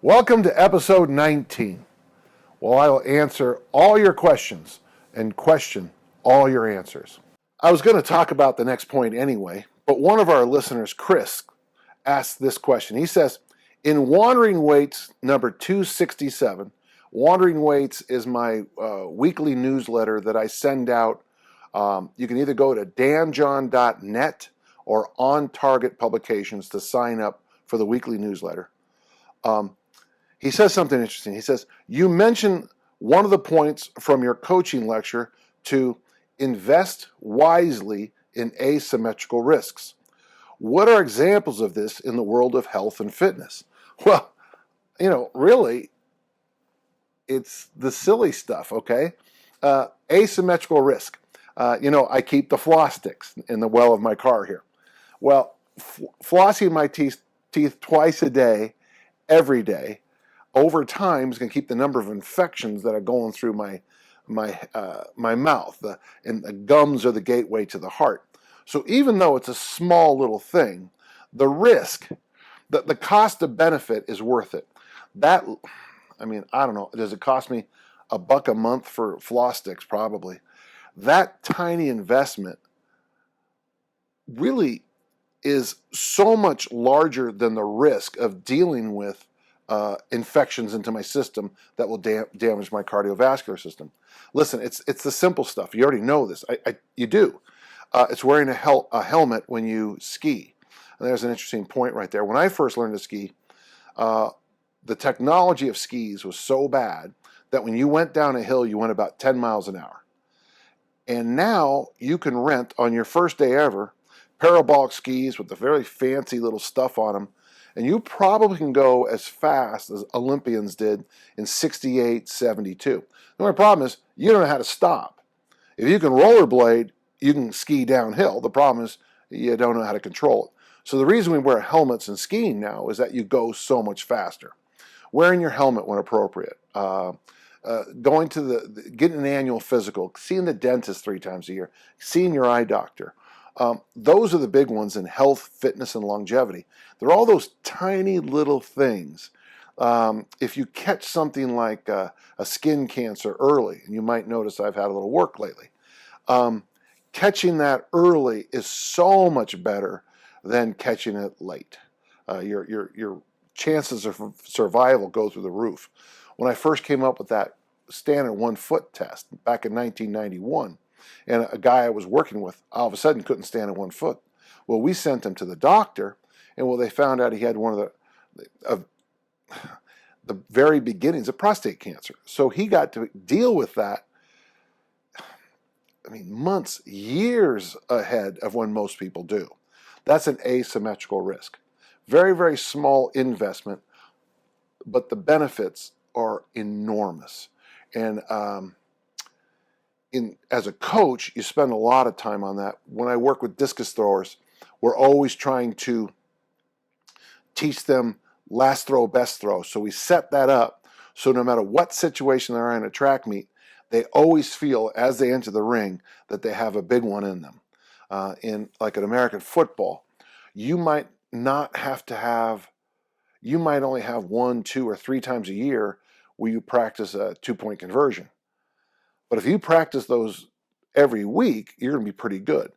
Welcome to episode 19. Well, I will answer all your questions and question all your answers. I was going to talk about the next point anyway, but one of our listeners, Chris, asked this question. He says, in Wandering Weights number 267, Wandering Weights is my weekly newsletter that I send out. You can either go to danjohn.net or On Target Publications to sign up for the weekly newsletter. He says something interesting. He says, you mentioned one of the points from your coaching lecture to invest wisely in asymmetrical risks. What are examples of this in the world of health and fitness? Well, really, it's the silly stuff, okay? Asymmetrical risk. I keep the floss sticks in the well of my car here. Well, flossing my teeth twice a day, every day, over time is going to keep the number of infections that are going through my mouth, and the gums are the gateway to the heart. So even though it's a small little thing, the risk, the cost of benefit is worth it. I don't know, does it cost me $1 a month for floss sticks? Probably. That tiny investment really is so much larger than the risk of dealing with infections into my system that will damage my cardiovascular system. Listen, it's the simple stuff. You already know this. You do. It's wearing a helmet when you ski. And there's an interesting point right there. When I first learned to ski, the technology of skis was so bad that when you went down a hill, you went about 10 miles an hour. And now you can rent on your first day ever parabolic skis with the very fancy little stuff on them, and you probably can go as fast as Olympians did in 68, 72. The only problem is you don't know how to stop. If you can rollerblade, you can ski downhill. The problem is you don't know how to control it. So the reason we wear helmets in skiing now is that you go so much faster. Wearing your helmet when appropriate, going to getting an annual physical, seeing the dentist 3 times a year, seeing your eye doctor. Those are the big ones in health, fitness, and longevity. They're all those tiny little things. If you catch something like a skin cancer early, and you might notice I've had a little work lately, catching that early is so much better than catching it late. Your chances of survival go through the roof. When I first came up with that standard 1 foot test back in 1991, and a guy I was working with all of a sudden couldn't stand at 1 foot. Well, we sent him to the doctor, and they found out he had one of the very beginnings of prostate cancer. So he got to deal with that, months, years ahead of when most people do. That's an asymmetrical risk. Very, very small investment, but the benefits are enormous. And as a coach, you spend a lot of time on that. When I work with discus throwers, we're always trying to teach them last throw, best throw. So we set that up so no matter what situation they're in a track meet, they always feel as they enter the ring that they have a big one in them. In like an American football, you might only have 1, 2, or 3 times a year where you practice a 2-point conversion. But if you practice those every week, you're going to be pretty good.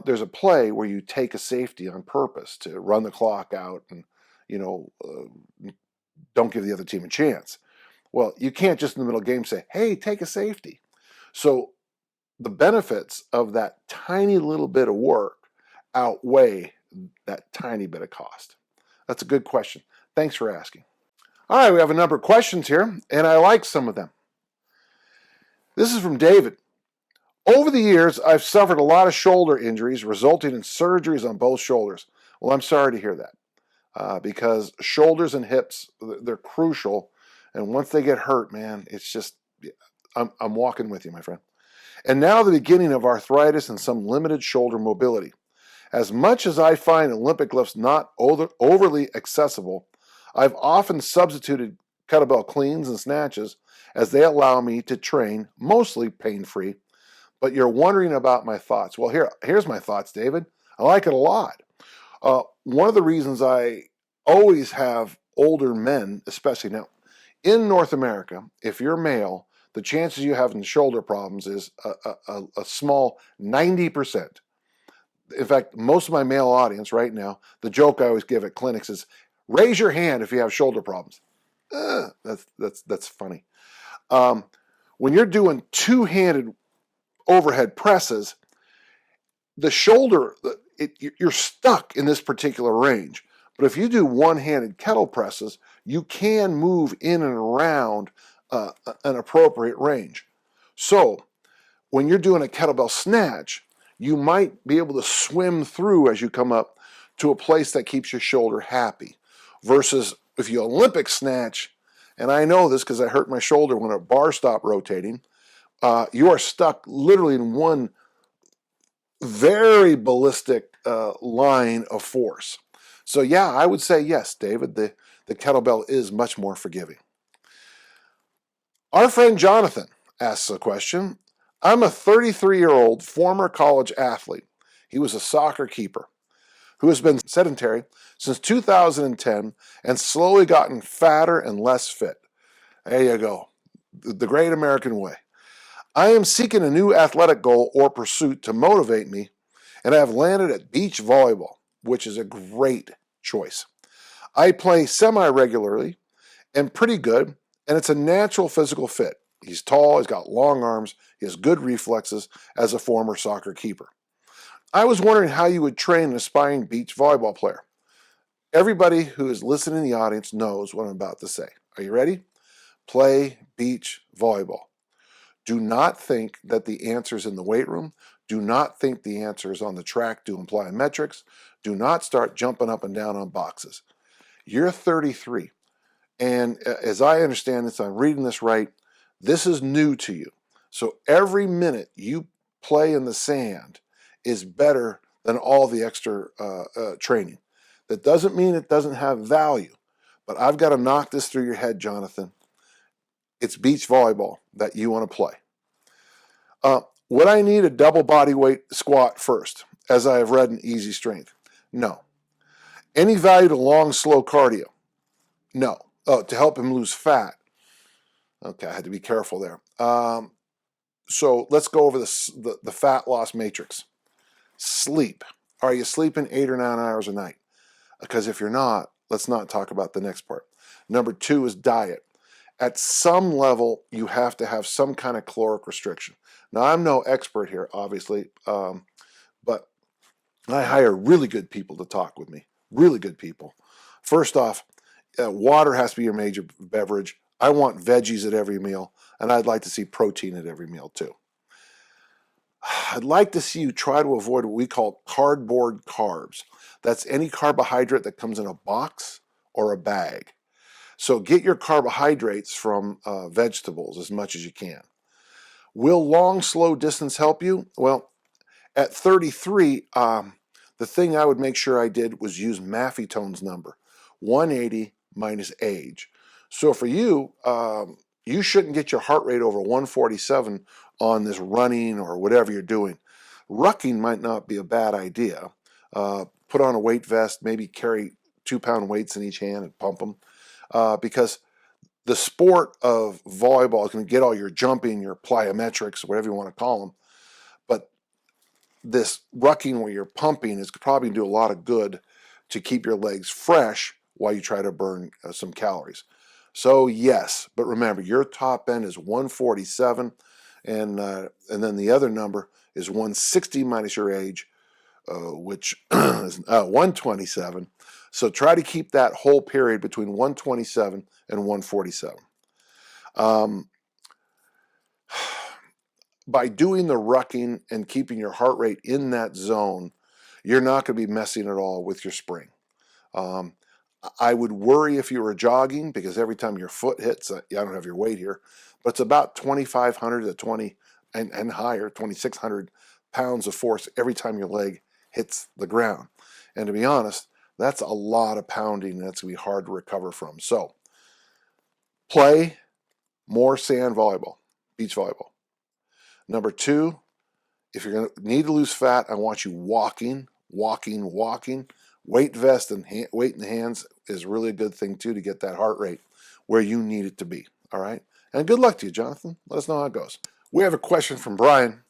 There's a play where you take a safety on purpose to run the clock out and, don't give the other team a chance. Well, you can't just in the middle of the game say, hey, take a safety. So the benefits of that tiny little bit of work outweigh that tiny bit of cost. That's a good question. Thanks for asking. All right, we have a number of questions here, and I like some of them. This is from David. Over the years, I've suffered a lot of shoulder injuries resulting in surgeries on both shoulders. Well, I'm sorry to hear that because shoulders and hips, they're crucial. And once they get hurt, man, it's just, I'm walking with you, my friend. And now the beginning of arthritis and some limited shoulder mobility. As much as I find Olympic lifts not overly accessible, I've often substituted kettlebell cleans and snatches as they allow me to train mostly pain-free. But you're wondering about my thoughts. Well, here's my thoughts, David. I like it a lot. One of the reasons I always have older men, especially now, in North America, if you're male, the chances you having shoulder problems is a small 90%. In fact, most of my male audience right now, the joke I always give at clinics is, raise your hand if you have shoulder problems. That's funny. When you're doing two-handed overhead presses, the shoulder, you're stuck in this particular range. But if you do one-handed kettle presses, you can move in and around an appropriate range. So when you're doing a kettlebell snatch, you might be able to swim through as you come up to a place that keeps your shoulder happy. Versus if you Olympic snatch, and I know this because I hurt my shoulder when a bar stopped rotating, you are stuck literally in one very ballistic line of force. So yeah, I would say yes, David, the kettlebell is much more forgiving. Our friend Jonathan asks a question. I'm a 33-year-old former college athlete. He was a soccer keeper who has been sedentary since 2010 and slowly gotten fatter and less fit. There you go. The great American way. I am seeking a new athletic goal or pursuit to motivate me, and I have landed at beach volleyball, which is a great choice. I play semi-regularly and pretty good, and it's a natural physical fit. He's tall, he's got long arms, he has good reflexes as a former soccer keeper. I was wondering how you would train an aspiring beach volleyball player. Everybody who is listening in the audience knows what I'm about to say. Are you ready? Play beach volleyball. Do not think that the answer is in the weight room. Do not think the answer is on the track doing plyometrics. Do not start jumping up and down on boxes. You're 33. And as I understand this, I'm reading this right, this is new to you. So every minute you play in the sand is better than all the extra training. That doesn't mean it doesn't have value, but I've got to knock this through your head, Jonathan. It's beach volleyball that you want to play. Would I need a double body weight squat first, as I have read in Easy Strength? No. Any value to long, slow cardio? No. Oh, to help him lose fat. Okay, I had to be careful there. So let's go over the fat loss matrix. Sleep. Are you sleeping 8 or 9 hours a night? Because if you're not, let's not talk about the next part. Number 2 is diet. At some level, you have to have some kind of caloric restriction. Now, I'm no expert here, obviously, but I hire really good people to talk with me. Really good people. First off, water has to be your major beverage. I want veggies at every meal, and I'd like to see protein at every meal too. I'd like to see you try to avoid what we call cardboard carbs. That's any carbohydrate that comes in a box or a bag. So get your carbohydrates from vegetables as much as you can. Will long, slow distance help you? Well, at 33, the thing I would make sure I did was use Maffetone's number, 180 minus age. So for you, you shouldn't get your heart rate over 147 on this running or whatever you're doing. Rucking might not be a bad idea. Put on a weight vest, maybe carry 2-pound weights in each hand and pump them. Because the sport of volleyball is going to get all your jumping, your plyometrics, whatever you want to call them. But this rucking where you're pumping is probably going to do a lot of good to keep your legs fresh while you try to burn some calories. So yes, but remember, your top end is 147, and then the other number is 160 minus your age, which is 127. So try to keep that whole period between 127 and 147. By doing the rucking and keeping your heart rate in that zone, you're not going to be messing at all with your spring. I would worry if you were jogging, because every time your foot hits, I don't have your weight here, but it's about 2,500 to 20 and higher, 2,600 pounds of force every time your leg hits the ground. And to be honest, that's a lot of pounding, and that's going to be hard to recover from. So play more sand volleyball, beach volleyball. Number 2, if you're going to need to lose fat, I want you walking Weight vest and weight in the hands is really a good thing too to get that heart rate where you need it to be. All right. And good luck to you, Jonathan. Let us know how it goes. We have a question from Brian.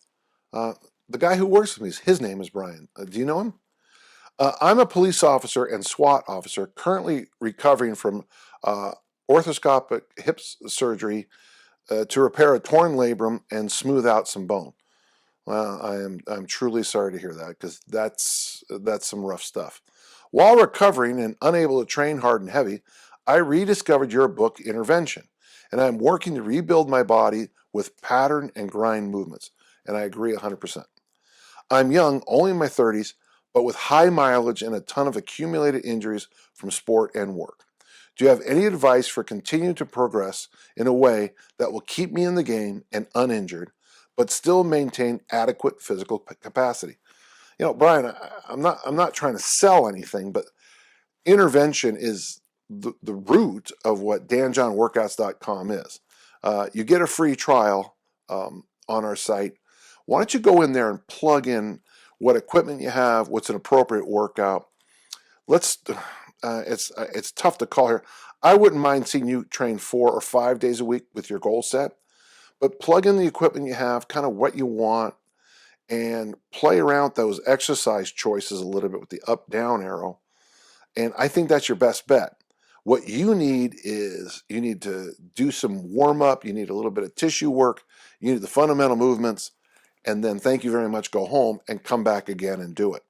The guy who works with me, his name is Brian. Do you know him? I'm a police officer and SWAT officer currently recovering from orthoscopic hip surgery to repair a torn labrum and smooth out some bone. Well, I'm truly sorry to hear that because that's some rough stuff. While recovering and unable to train hard and heavy, I rediscovered your book, Intervention, and I'm working to rebuild my body with pattern and grind movements. And I agree 100%. I'm young, only in my 30s, but with high mileage and a ton of accumulated injuries from sport and work. Do you have any advice for continuing to progress in a way that will keep me in the game and uninjured, but still maintain adequate physical capacity? You know, Brian, I'm not trying to sell anything, but intervention is the root of what danjohnworkouts.com is. You get a free trial on our site. Why don't you go in there and plug in what equipment you have, what's an appropriate workout. It's tough to call here. I wouldn't mind seeing you train 4 or 5 days a week with your goal set, but plug in the equipment you have, kind of what you want, and play around with those exercise choices a little bit with the up-down arrow. And I think that's your best bet. What you need is you need to do some warm-up. You need a little bit of tissue work. You need the fundamental movements. And then thank you very much, go home and come back again and do it.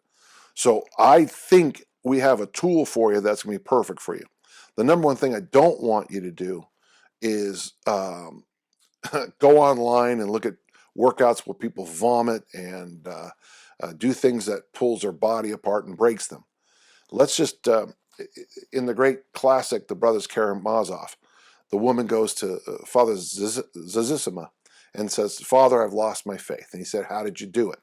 So I think we have a tool for you that's going to be perfect for you. The number one thing I don't want you to do is go online and look at workouts where people vomit and do things that pulls their body apart and breaks them. Let's just, in the great classic, The Brothers Karamazov, the woman goes to Father Zazissima and says, Father, I've lost my faith. And he said, how did you do it?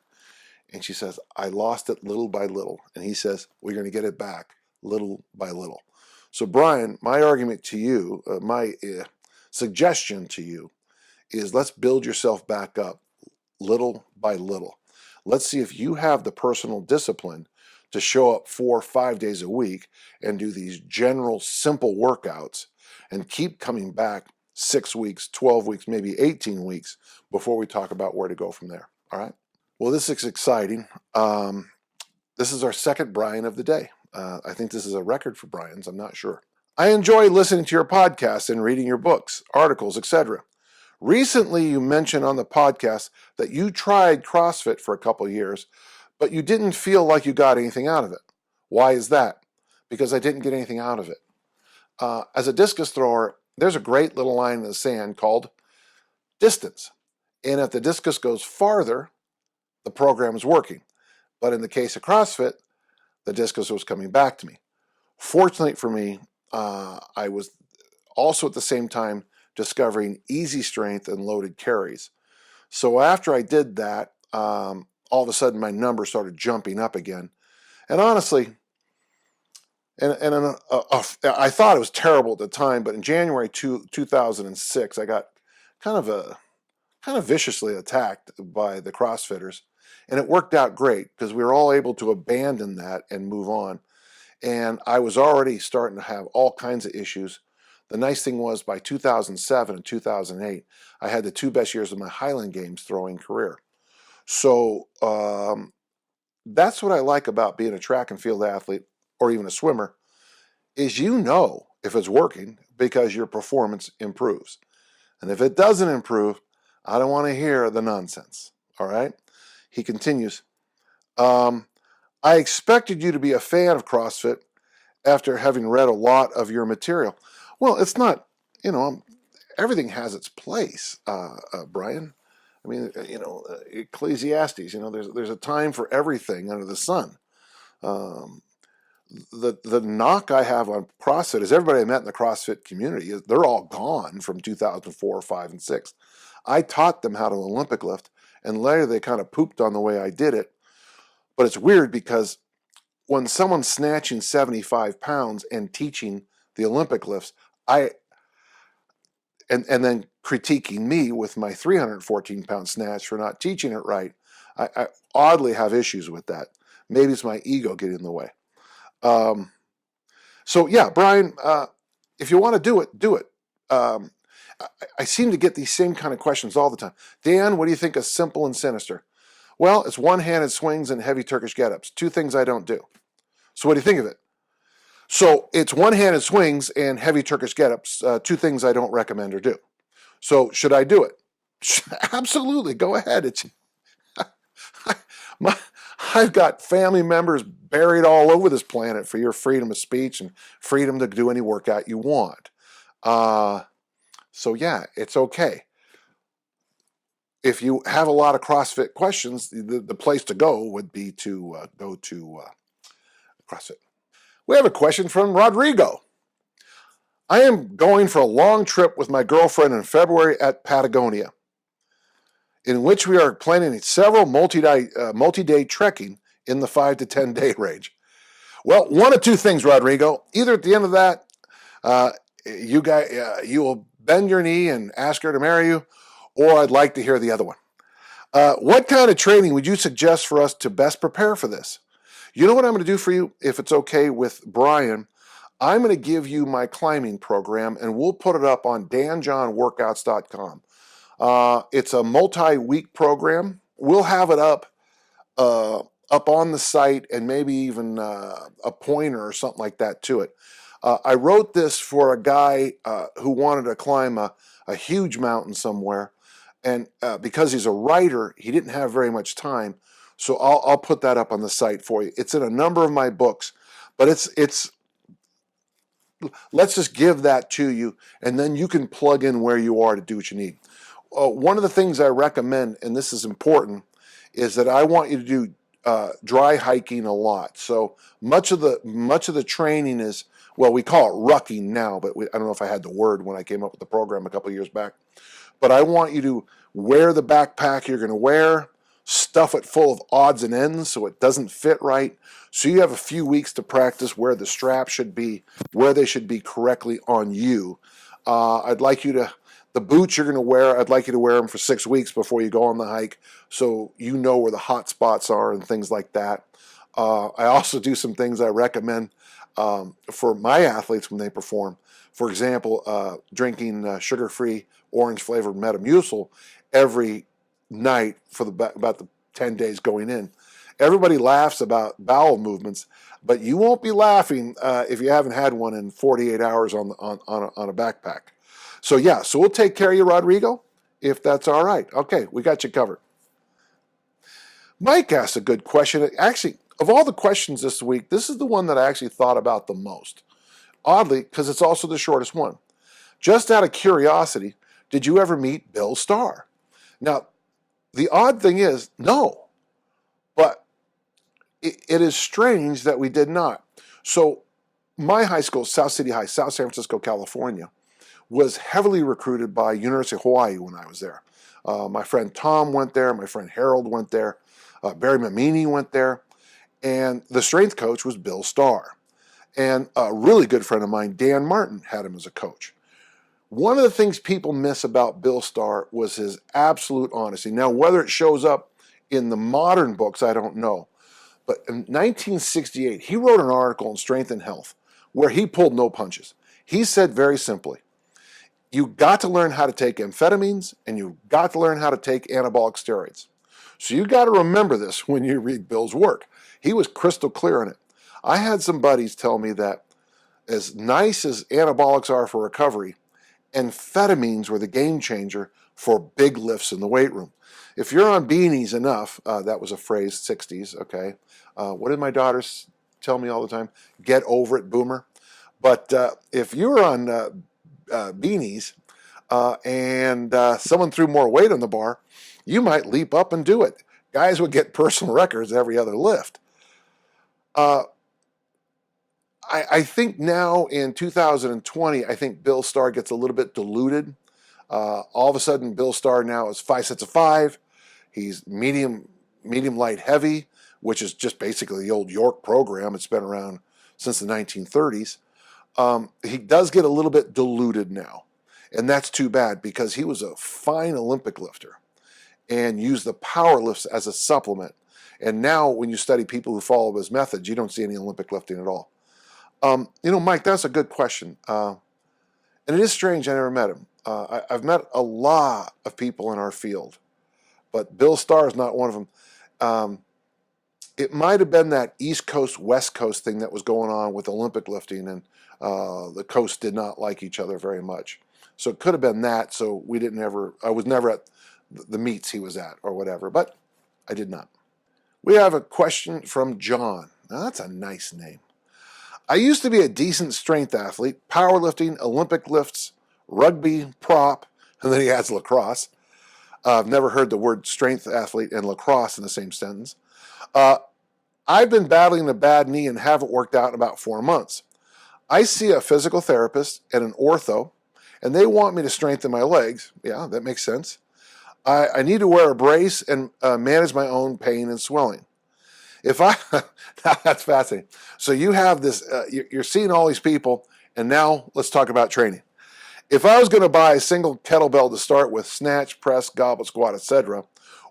And she says, I lost it little by little. And he says, we're going to get it back little by little. So Brian, my argument to you, my suggestion to you is let's build yourself back up little by little. Let's see if you have the personal discipline to show up 4 or 5 days a week and do these general simple workouts and keep coming back 6 weeks, 12 weeks, maybe 18 weeks before we talk about where to go from there. All right. Well, this is exciting. This is our second Brian of the day. I think this is a record for Brian's. I'm not sure. I enjoy listening to your podcast and reading your books, articles, etc. Recently, you mentioned on the podcast that you tried CrossFit for a couple of years, but you didn't feel like you got anything out of it. Why is that? Because I didn't get anything out of it. As a discus thrower, there's a great little line in the sand called distance. And if the discus goes farther, the program is working. But in the case of CrossFit, the discus was coming back to me. Fortunately for me, I was also at the same time discovering easy strength and loaded carries. So after I did that, all of a sudden my numbers started jumping up again. And honestly, I thought it was terrible at the time, but in January 2006, I got kind of viciously attacked by the CrossFitters, and it worked out great because we were all able to abandon that and move on. And I was already starting to have all kinds of issues. The nice thing was by 2007 and 2008, I had the 2 best years of my Highland Games throwing career. So that's what I like about being a track and field athlete or even a swimmer, is you know if it's working because your performance improves. And if it doesn't improve, I don't want to hear the nonsense. All right? He continues, I expected you to be a fan of CrossFit after having read a lot of your material. Well, it's not, everything has its place, Brian. I mean, Ecclesiastes, there's a time for everything under the sun. The knock I have on CrossFit is everybody I met in the CrossFit community, they're all gone from 2004, 5, and 6. I taught them how to Olympic lift, and later they kind of pooped on the way I did it. But it's weird because when someone's snatching 75 pounds and teaching the Olympic lifts, and then critiquing me with my 314-pound snatch for not teaching it right, I oddly have issues with that. Maybe it's my ego getting in the way. So yeah, Brian, if you want to do it, do it. I seem to get these same kind of questions all the time. Dan, what do you think of simple and sinister? Well, it's one-handed swings and heavy Turkish get-ups. Two things I don't do. So what do you think of it? So it's one-handed swings and heavy Turkish get-ups. Two things I don't recommend or do. So should I do it? Absolutely. Go ahead. I've got family members buried all over this planet for your freedom of speech and freedom to do any workout you want. So yeah, it's okay. If you have a lot of CrossFit questions, the place to go would be to go to CrossFit. We have a question from Rodrigo. I am going for a long trip with my girlfriend in February at Patagonia, in which we are planning several multi-day trekking in the 5 to 10 day range. Well, one of two things, Rodrigo. Either at the end of that, you will bend your knee and ask her to marry you, or I'd like to hear the other one. What kind of training would you suggest for us to best prepare for this? You know what I'm going to do for you, if it's okay with Brian? I'm going to give you my climbing program, and we'll put it up on danjohnworkouts.com. It's a multi-week program. We'll have it up on the site, and maybe even a pointer or something like that to it. I wrote this for a guy who wanted to climb a huge mountain somewhere, and because he's a writer, he didn't have very much time. So I'll put that up on the site for you. It's in a number of my books, but it's let's just give that to you, and then you can plug in where you are to do what you need. One of the things I recommend, and this is important, is that I want you to do dry hiking a lot. So much of the training is, well, we call it rucking now, but I don't know if I had the word when I came up with the program a couple of years back. But I want you to wear the backpack you're going to wear, stuff it full of odds and ends so it doesn't fit right. So you have a few weeks to practice where the straps should be, where they should be correctly on you. The boots you're going to wear, I'd like you to wear them for 6 weeks before you go on the hike so you know where the hot spots are and things like that. I also do some things I recommend for my athletes when they perform. For example, drinking sugar-free orange-flavored Metamucil every night for about the 10 days going in. Everybody laughs about bowel movements, but you won't be laughing if you haven't had one in 48 hours on a backpack. So yeah, so we'll take care of you, Rodrigo, if that's all right. Okay, we got you covered. Mike asked a good question. Actually, of all the questions this week, this is the one that I actually thought about the most. Oddly, because it's also the shortest one. Just out of curiosity, did you ever meet Bill Starr? Now, the odd thing is, no. But it is strange that we did not. So my high school, South City High, South San Francisco, California, was heavily recruited by University of Hawaii when I was there. My friend Tom went there. My friend Harold went there. Barry Mamini went there. And the strength coach was Bill Starr. And a really good friend of mine, Dan Martin, had him as a coach. One of the things people miss about Bill Starr was his absolute honesty. Now, whether it shows up in the modern books, I don't know. But in 1968, he wrote an article in Strength and Health where he pulled no punches. He said very simply, you got to learn how to take amphetamines and you got to learn how to take anabolic steroids. So you got to remember this when you read Bill's work. He was crystal clear on it. I had some buddies tell me that as nice as anabolics are for recovery, amphetamines were the game changer for big lifts in the weight room. If you're on beanies enough, that was a phrase, 60s, okay? What did my daughters tell me all the time? Get over it, boomer. But if you're on beanies and someone threw more weight on the bar, you might leap up and do it. Guys would get personal records every other lift. I think now in 2020, I think Bill Starr gets a little bit diluted. All of a sudden, Bill Starr now is 5 sets of 5. He's medium, light, heavy, which is just basically the old York program. It's been around since the 1930s. He does get a little bit diluted now, and that's too bad because he was a fine Olympic lifter and used the power lifts as a supplement. And now when you study people who follow his methods, you don't see any Olympic lifting at all. Mike, that's a good question. And it is strange I never met him. I've met a lot of people in our field, but Bill Starr is not one of them. It might have been that East Coast, West Coast thing that was going on with Olympic lifting, and the coasts did not like each other very much. So it could have been that, so I was never at the meets he was at or whatever, but I did not. We have a question from John. Now that's a nice name. I used to be a decent strength athlete, powerlifting, Olympic lifts, rugby, prop, and then he adds lacrosse. I've never heard the word strength athlete and lacrosse in the same sentence. I've been battling a bad knee and haven't worked out in about 4 months. I see a physical therapist and an ortho, and they want me to strengthen my legs. Yeah, that makes sense. I need to wear a brace and manage my own pain and swelling. That's fascinating. So you have this, you're seeing all these people, and now let's talk about training. If I was going to buy a single kettlebell to start with, snatch, press, goblet, squat, etc.,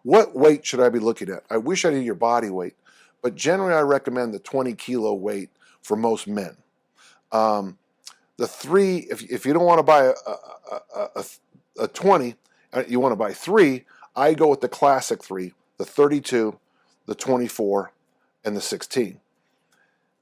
what weight should I be looking at? I wish I knew your body weight, but generally I recommend the 20 kilo weight for most men. The 3, if you don't want to buy a 20, you want to buy 3, I go with the classic 3, the 32, the 24, and the 16.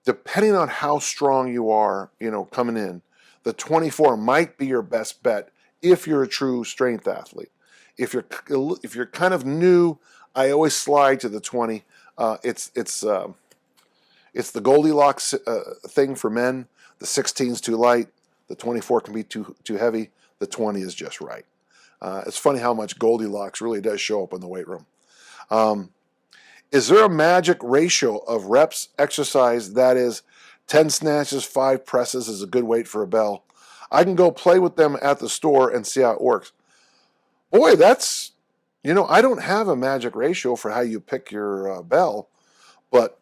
Depending on how strong you are, coming in, the 24 might be your best bet if you're a true strength athlete. If you're kind of new, I always slide to the 20. It's the Goldilocks thing for men. The 16 is too light. The 24 can be too heavy. The 20 is just right. It's funny how much Goldilocks really does show up in the weight room. Is there a magic ratio of reps exercise that is 10 snatches, 5 presses is a good weight for a bell? I can go play with them at the store and see how it works. Boy, that's, I don't have a magic ratio for how you pick your bell, but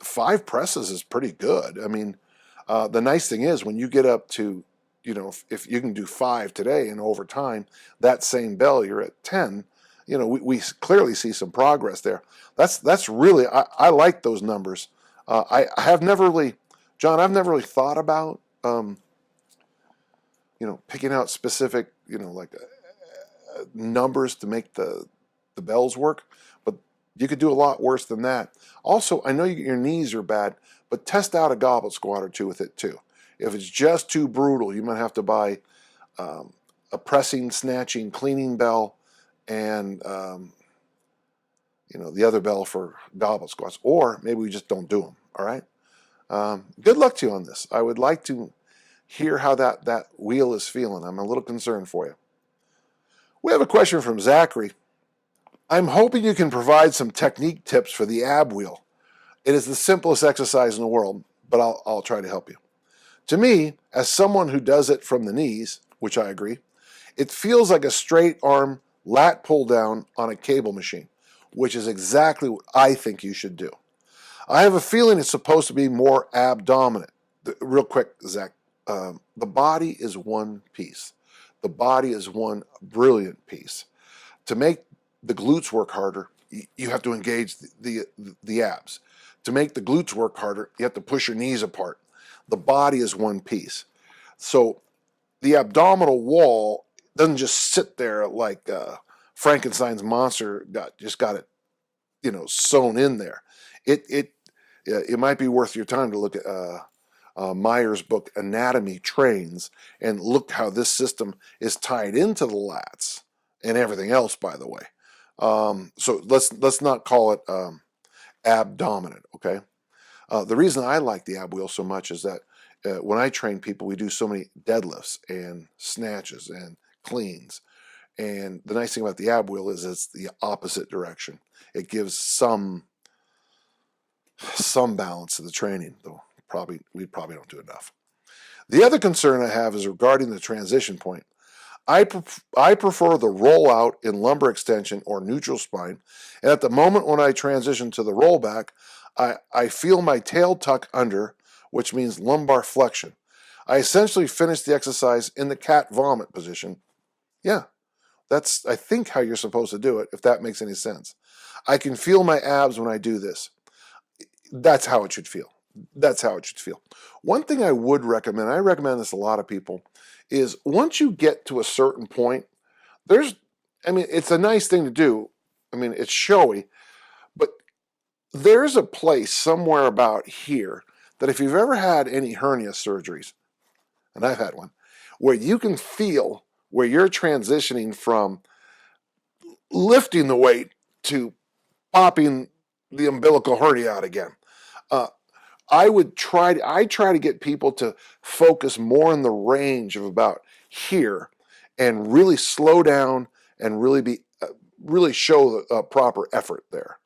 5 presses is pretty good. I mean, the nice thing is when you get up to, if you can do 5 today and over time, that same bell, you're at 10, we clearly see some progress there. That's really, I like those numbers. I have never really, John, I've never really thought about, picking out specific, numbers to make the bells work, but you could do a lot worse than that. Also, I know your knees are bad, but test out a goblet squat or 2 with it too. If it's just too brutal, you might have to buy a pressing, snatching, cleaning bell, and the other bell for goblet squats, or maybe we just don't do them. All right. Good luck to you on this. I would like to hear how that wheel is feeling. I'm a little concerned for you. We have a question from Zachary. I'm hoping you can provide some technique tips for the ab wheel. It is the simplest exercise in the world, but I'll try to help you. To me, as someone who does it from the knees, which I agree, it feels like a straight arm lat pull down on a cable machine, which is exactly what I think you should do. I have a feeling it's supposed to be more abdominant. Real quick, Zach, the body is one piece. The body is one brilliant piece. To make the glutes work harder, you have to engage the abs. To make the glutes work harder, you have to push your knees apart. The body is one piece. So the abdominal wall doesn't just sit there like Frankenstein's monster got it, sewn in there. It might be worth your time to look at Meyer's book Anatomy Trains and look how this system is tied into the lats and everything else, by the way. So let's not call it abdominant, okay? The reason I like the ab wheel so much is that when I train people, we do so many deadlifts and snatches and cleans. And the nice thing about the ab wheel is it's the opposite direction. It gives some balance to the training, though we probably don't do enough. The other concern I have is regarding the transition point. I prefer the rollout in lumbar extension or neutral spine, and at the moment when I transition to the rollback, I feel my tail tuck under, which means lumbar flexion. I essentially finish the exercise in the cat vomit position. Yeah, that's, I think, how you're supposed to do it, if that makes any sense. I can feel my abs when I do this. That's how it should feel. That's how it should feel. One thing I would recommend, I recommend this to a lot of people, is once you get to a certain point, it's a nice thing to do. It's showy, but there's a place somewhere about here that if you've ever had any hernia surgeries, and I've had one, where you can feel where you're transitioning from lifting the weight to popping the umbilical hernia out again. I try to get people to focus more in the range of about here and really slow down and really show the proper effort there.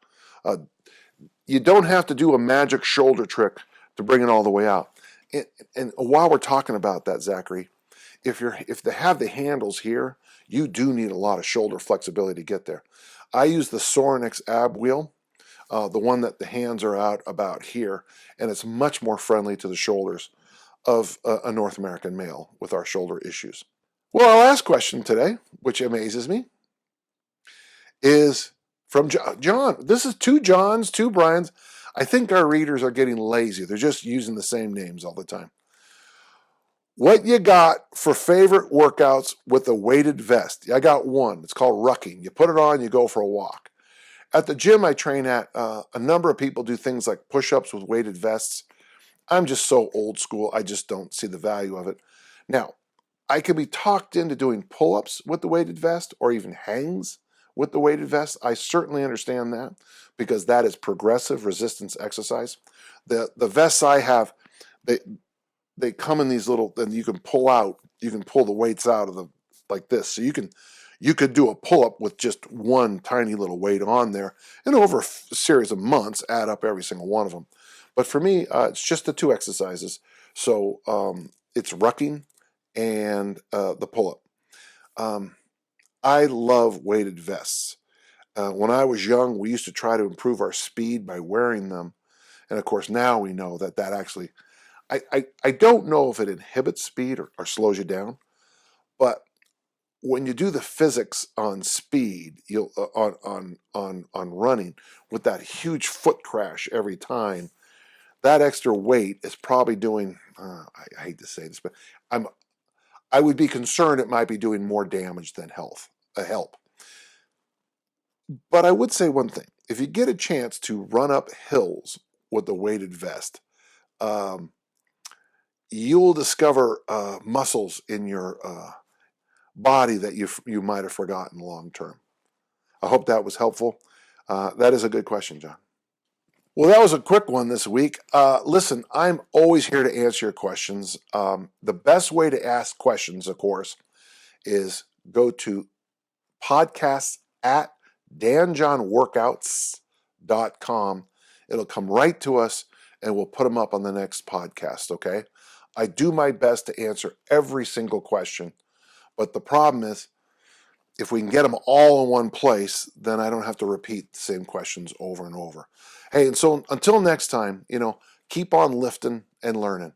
You don't have to do a magic shoulder trick to bring it all the way out. And while we're talking about that, Zachary, if they have the handles here, you do need a lot of shoulder flexibility to get there. I use the Sorinix ab wheel, the one that the hands are out about here, and it's much more friendly to the shoulders of a North American male with our shoulder issues. Well, our last question today, which amazes me, is from John. This is two Johns, two Brians. I think our readers are getting lazy. They're just using the same names all the time. What you got for favorite workouts with a weighted vest? I got one. It's called rucking. You put it on, you go for a walk. At the gym I train at, a number of people do things like push-ups with weighted vests. I'm just so old school, I just don't see the value of it. Now, I could be talked into doing pull-ups with the weighted vest or even hangs with the weighted vest. I certainly understand that because that is progressive resistance exercise. The vests I have, they come in these little, and you can pull the weights out of them like this. So you could do a pull-up with just one tiny little weight on there, and over a series of months, add up every single one of them. But for me, it's just the two exercises. So it's rucking and the pull-up. I love weighted vests. When I was young, we used to try to improve our speed by wearing them. And of course, now we know that actually, I don't know if it inhibits speed or slows you down, but when you do the physics on speed, you'll on running with that huge foot crash every time, that extra weight is probably doing. I hate to say this, but I would be concerned it might be doing more damage than help. But I would say one thing: if you get a chance to run up hills with a weighted vest, you'll discover muscles in your body that you might have forgotten long term. I hope that was helpful. That is a good question, John. Well, that was a quick one this week. Listen, I'm always here to answer your questions. The best way to ask questions, of course, is go to podcasts at danjohnworkouts.com. It'll come right to us, and we'll put them up on the next podcast, okay? I do my best to answer every single question. But the problem is, if we can get them all in one place, then I don't have to repeat the same questions over and over. Hey, and so until next time, keep on lifting and learning.